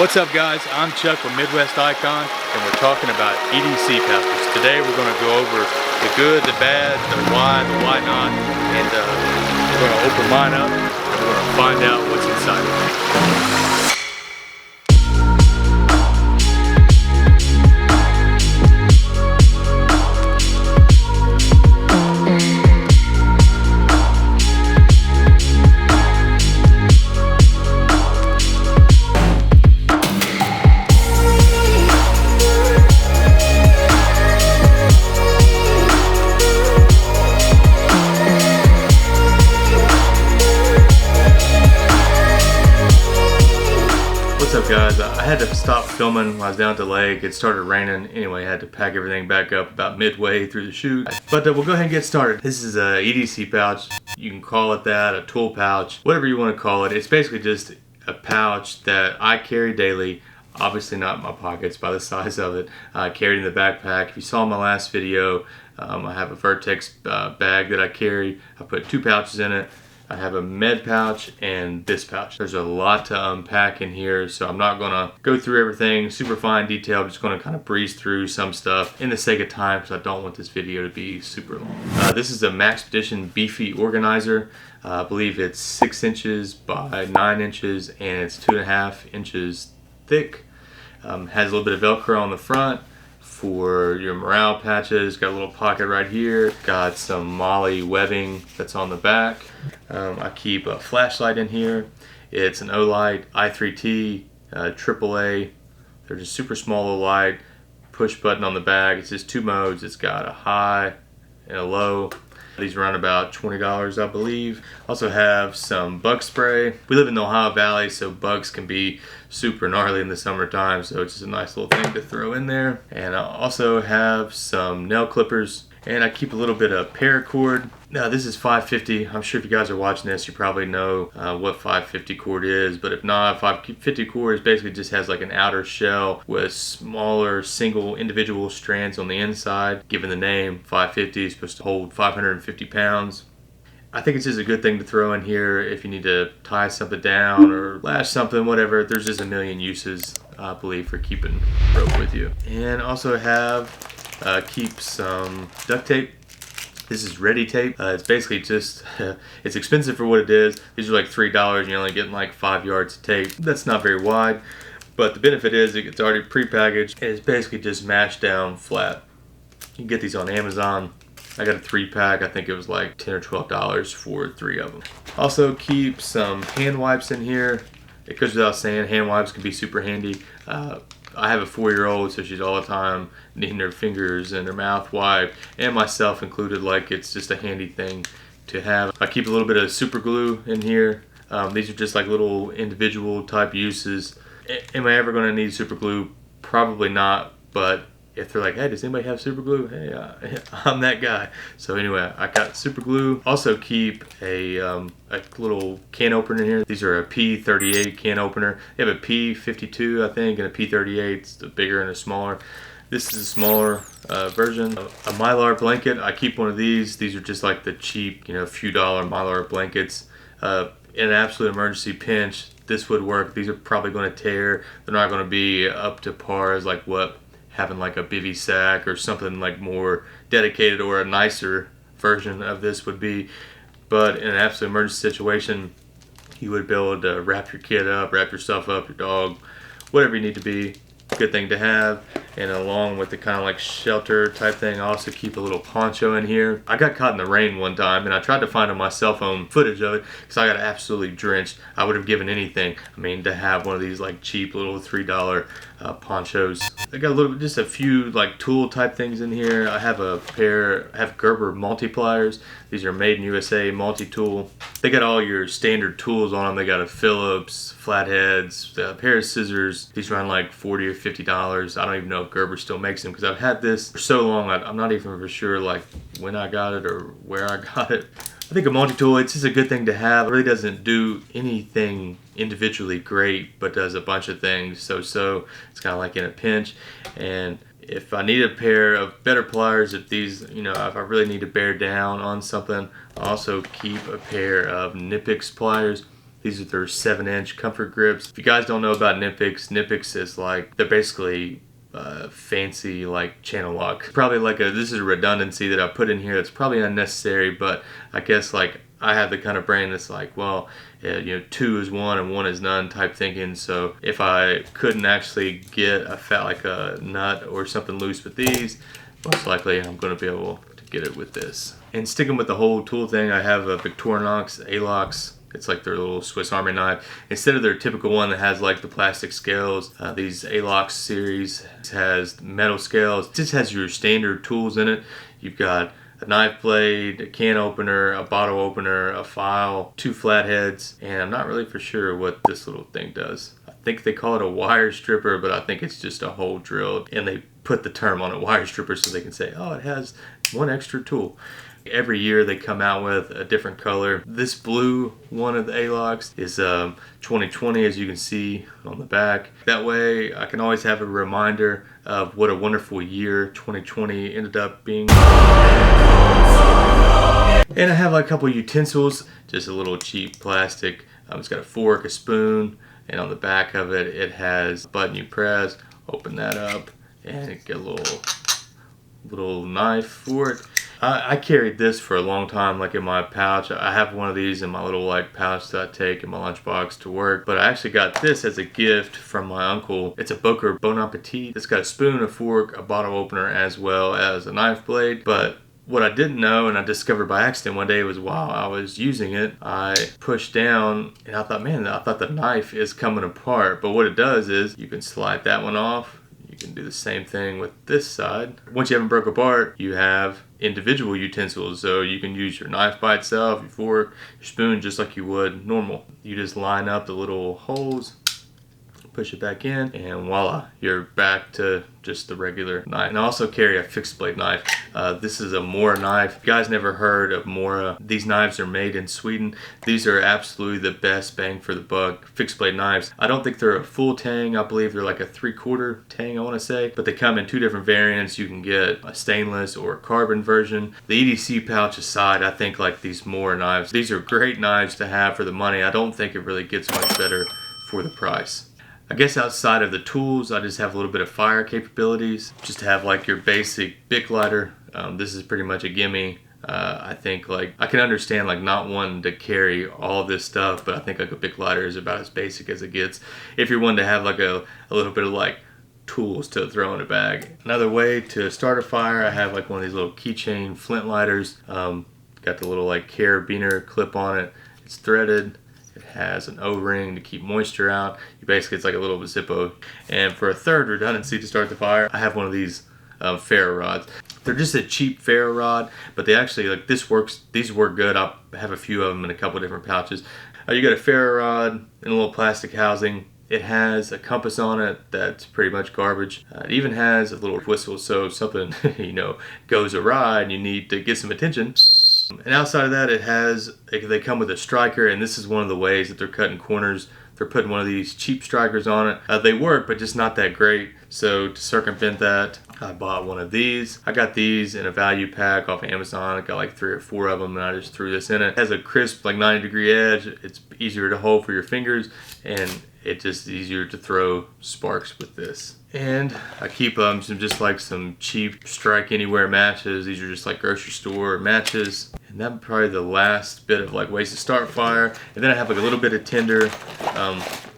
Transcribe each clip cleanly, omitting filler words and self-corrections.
What's up guys, I'm Chuck with Midwest Icon and we're talking about EDC pouches. Today we're going to go over the good, the bad, the why not, and we're going to open mine up and we're going to find out what's inside of it. What's up guys, I had to stop filming when I was down at the lake. It started raining. Anyway, I had to pack everything back up about midway through the shoot. But we'll go ahead and get started. This is a EDC pouch. You can call it that, a tool pouch, whatever you want to call it. It's basically just a pouch that I carry daily. Obviously not in my pockets by the size of it. I carry it in the backpack. If you saw my last video, I have a Vertx bag that I carry. I put 2 pouches in it. I have a med pouch and this pouch. There's a lot to unpack in here, so I'm not gonna go through everything super fine detail. I'm just gonna kind of breeze through some stuff in the sake of time because I don't want this video to be super long. This is a Maxpedition beefy organizer. I believe it's 6 inches by 9 inches and it's 2.5 inches thick. Has a little bit of Velcro on the front for your morale patches. Got a little pocket right here. Got some molle webbing that's on the back. I keep a flashlight in here. It's an Olight i3T AAA. They're just super small little light. Push button on the back. It's just 2 modes. It's got a high and a low. These run about $20, I believe. Also have some bug spray. We live in the Ohio Valley, so bugs can be super gnarly in the summertime, so it's just a nice little thing to throw in there. And I also have some nail clippers, and I keep a little bit of paracord. Now this is 550. I'm sure if you guys are watching this, you probably know what 550 cord is, but if not, 550 cord is basically just has like an outer shell with smaller single individual strands on the inside. Given the name, 550 is supposed to hold 550 pounds. I think it's just a good thing to throw in here if you need to tie something down or lash something, whatever. There's just a million uses, I believe, for keeping rope with you. And also have keep some duct tape. This is Ready tape. It's basically just, it's expensive for what it is. These are like $3. You're only getting like 5 yards of tape. That's not very wide, but the benefit is it's already pre-packaged and it's basically just mashed down flat. You can get these on Amazon. I got a 3-pack. I think it was like $10 or $12 for 3 of them. Also keep some hand wipes in here. It goes without saying, hand wipes can be super handy. I have a 4-year-old, so she's all the time needing her fingers and her mouth wiped, and myself included. Like, it's just a handy thing to have. I keep a little bit of super glue in here. These are just like little individual type uses. Am I ever going to need super glue? Probably not, but if they're like, hey, does anybody have super glue? Hey, I'm that guy. So anyway, I got super glue. Also keep a little can opener in here. These are a P38 can opener. They have a P52, I think, and a P38. It's the bigger and a smaller. This is a smaller version. A Mylar blanket. I keep one of these. These are just like the cheap, few dollar Mylar blankets. In an absolute emergency pinch, this would work. These are probably going to tear. They're not going to be up to par as like what having like a bivy sack or something like more dedicated or a nicer version of this would be. But in an absolute emergency situation, you would be able to wrap your kid up, wrap yourself up, your dog, whatever you need to be. Good thing to have. And along with the kind of like shelter type thing, I also keep a little poncho in here. I got caught in the rain one time and I tried to find on my cell phone footage of it because I got absolutely drenched. I would have given anything, to have one of these like cheap little $3 ponchos. I got just a few like tool type things in here. I have Gerber Pliers. These are made in USA, Multitool. They got all your standard tools on them. They got a Phillips, flatheads, a pair of scissors. These run like $40 or $50. I don't even know if Gerber still makes them because I've had this for so long. I'm not even for sure like when I got it or where I got it. I think a multi-tool, it's just a good thing to have. It really doesn't do anything individually great, but does a bunch of things. So it's kind of like in a pinch. And if I need a pair of better pliers, if these, if I really need to bear down on something, I also keep a pair of Knipex pliers. These are their 7-inch comfort grips. If you guys don't know about Knipex, Knipex is like, they're basically fancy like channel lock. Probably like this is a redundancy that I put in here that's probably unnecessary, but I guess like I have the kind of brain that's like, well, you know, 2 is 1 and 1 is none type thinking. So if I couldn't actually get like a nut or something loose with these, most likely I'm going to be able to get it with this. And sticking with the whole tool thing, I have a Victorinox A-locks. It's like their little Swiss Army knife. Instead of their typical one that has like the plastic scales, these A-locks series has metal scales. It just has your standard tools in it. You've got a knife blade, a can opener, a bottle opener, a file, 2 flatheads, and I'm not really for sure what this little thing does. I think they call it a wire stripper, but I think it's just a hole drill, and they put the term on it, wire stripper, so they can say, oh, it has 1 extra tool. Every year they come out with a different color. This blue one of the A-locks is 2020, as you can see on the back. That way I can always have a reminder of what a wonderful year 2020 ended up being. And I have like a couple utensils, just a little cheap plastic. It's got a fork, a spoon, and on the back of it, it has a button you press, open that up, and get a little knife for it. I carried this for a long time, like in my pouch. I have one of these in my little like pouch that I take in my lunchbox to work. But I actually got this as a gift from my uncle. It's a Boker Bon Apatite. It's got a spoon, a fork, a bottle opener, as well as a knife blade. But what I didn't know, and I discovered by accident one day, was while I was using it, I pushed down and I thought, man, I thought the knife is coming apart. But what it does is you can slide that one off. You can do the same thing with this side. Once you have them broke apart, you have individual utensils. So you can use your knife by itself, your fork, your spoon, just like you would normal. You just line up the little holes, push it back in, and voila, you're back to just the regular knife. And I also carry a fixed blade knife. This is a Mora knife. If you guys never heard of Mora, these knives are made in Sweden. These are absolutely the best bang for the buck fixed blade knives. I don't think they're a full tang. I believe they're like a 3/4 tang, I want to say. But they come in 2 different variants. You can get a stainless or a carbon version. The EDC pouch aside, I think like these Mora knives, these are great knives to have for the money. I don't think it really gets much better for the price. I guess outside of the tools, I just have a little bit of fire capabilities. Just to have like your basic Bic lighter. This is pretty much a gimme. I think like I can understand like not wanting to carry all of this stuff, but I think like a Bic lighter is about as basic as it gets. If you're wanting to have like a little bit of like tools to throw in a bag. Another way to start a fire, I have like one of these little keychain flint lighters. Got the little like carabiner clip on it. It's threaded. It has an O-ring to keep moisture out. Basically, it's like a little Zippo. And for a third redundancy to start the fire, I have one of these ferro rods. They're just a cheap ferro rod, but they actually, like, this works. These work good. I have a few of them in a couple different pouches. You got a ferro rod and a little plastic housing. It has a compass on it that's pretty much garbage. It even has a little whistle, so if something goes awry and you need to get some attention. And outside of that, they come with a striker, and this is one of the ways that they're cutting corners. They're putting one of these cheap strikers on it. They work, but just not that great. So to circumvent that, I bought one of these. I got these in a value pack off Amazon. I got like 3 or 4 of them, and I just threw this in it. It has a crisp, like 90-degree edge. It's easier to hold for your fingers, and it's just easier to throw sparks with this. And I keep some cheap strike anywhere matches. These are just like grocery store matches. And that's probably the last bit of like ways to start fire. And then I have like a little bit of tinder.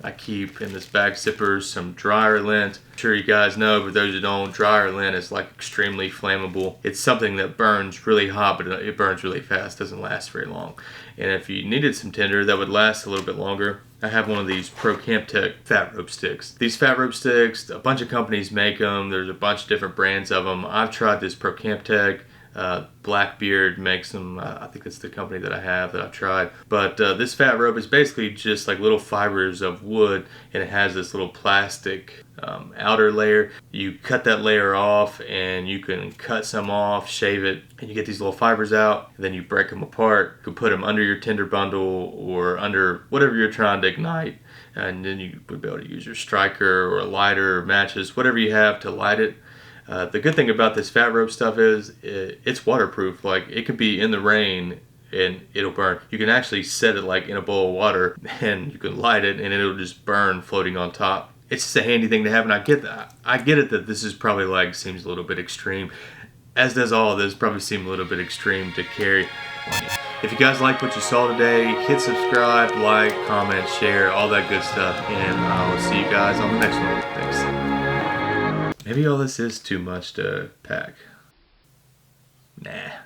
I keep in this bag zipper some dryer lint. I'm sure you guys know, but those who don't, dryer lint is like extremely flammable. It's something that burns really hot, but it burns really fast, doesn't last very long. And if you needed some tinder that would last a little bit longer, I have one of these Procamptek fat rope sticks. These fat rope sticks, a bunch of companies make them. There's a bunch of different brands of them. I've tried this Procamptek. Blackbeard makes them. I think that's the company that I have that I've tried. But this fat rope is basically just like little fibers of wood, and it has this little plastic outer layer. You cut that layer off, and you can cut some off, shave it, and you get these little fibers out, and then you break them apart. You can put them under your tinder bundle or under whatever you're trying to ignite, and then you would be able to use your striker or a lighter or matches, whatever you have to light it. The good thing about this fat rope stuff is it's waterproof. Like, it could be in the rain and it'll burn. You can actually set it like in a bowl of water and you can light it and it'll just burn floating on top. It's just a handy thing to have, and I get it that this is probably like seems a little bit extreme, as does all of this probably seem a little bit extreme to carry on you. If you guys like what you saw today, hit subscribe, like, comment, share, all that good stuff, and I'll see you guys on the next one. Thanks. Maybe all this is too much to pack. Nah.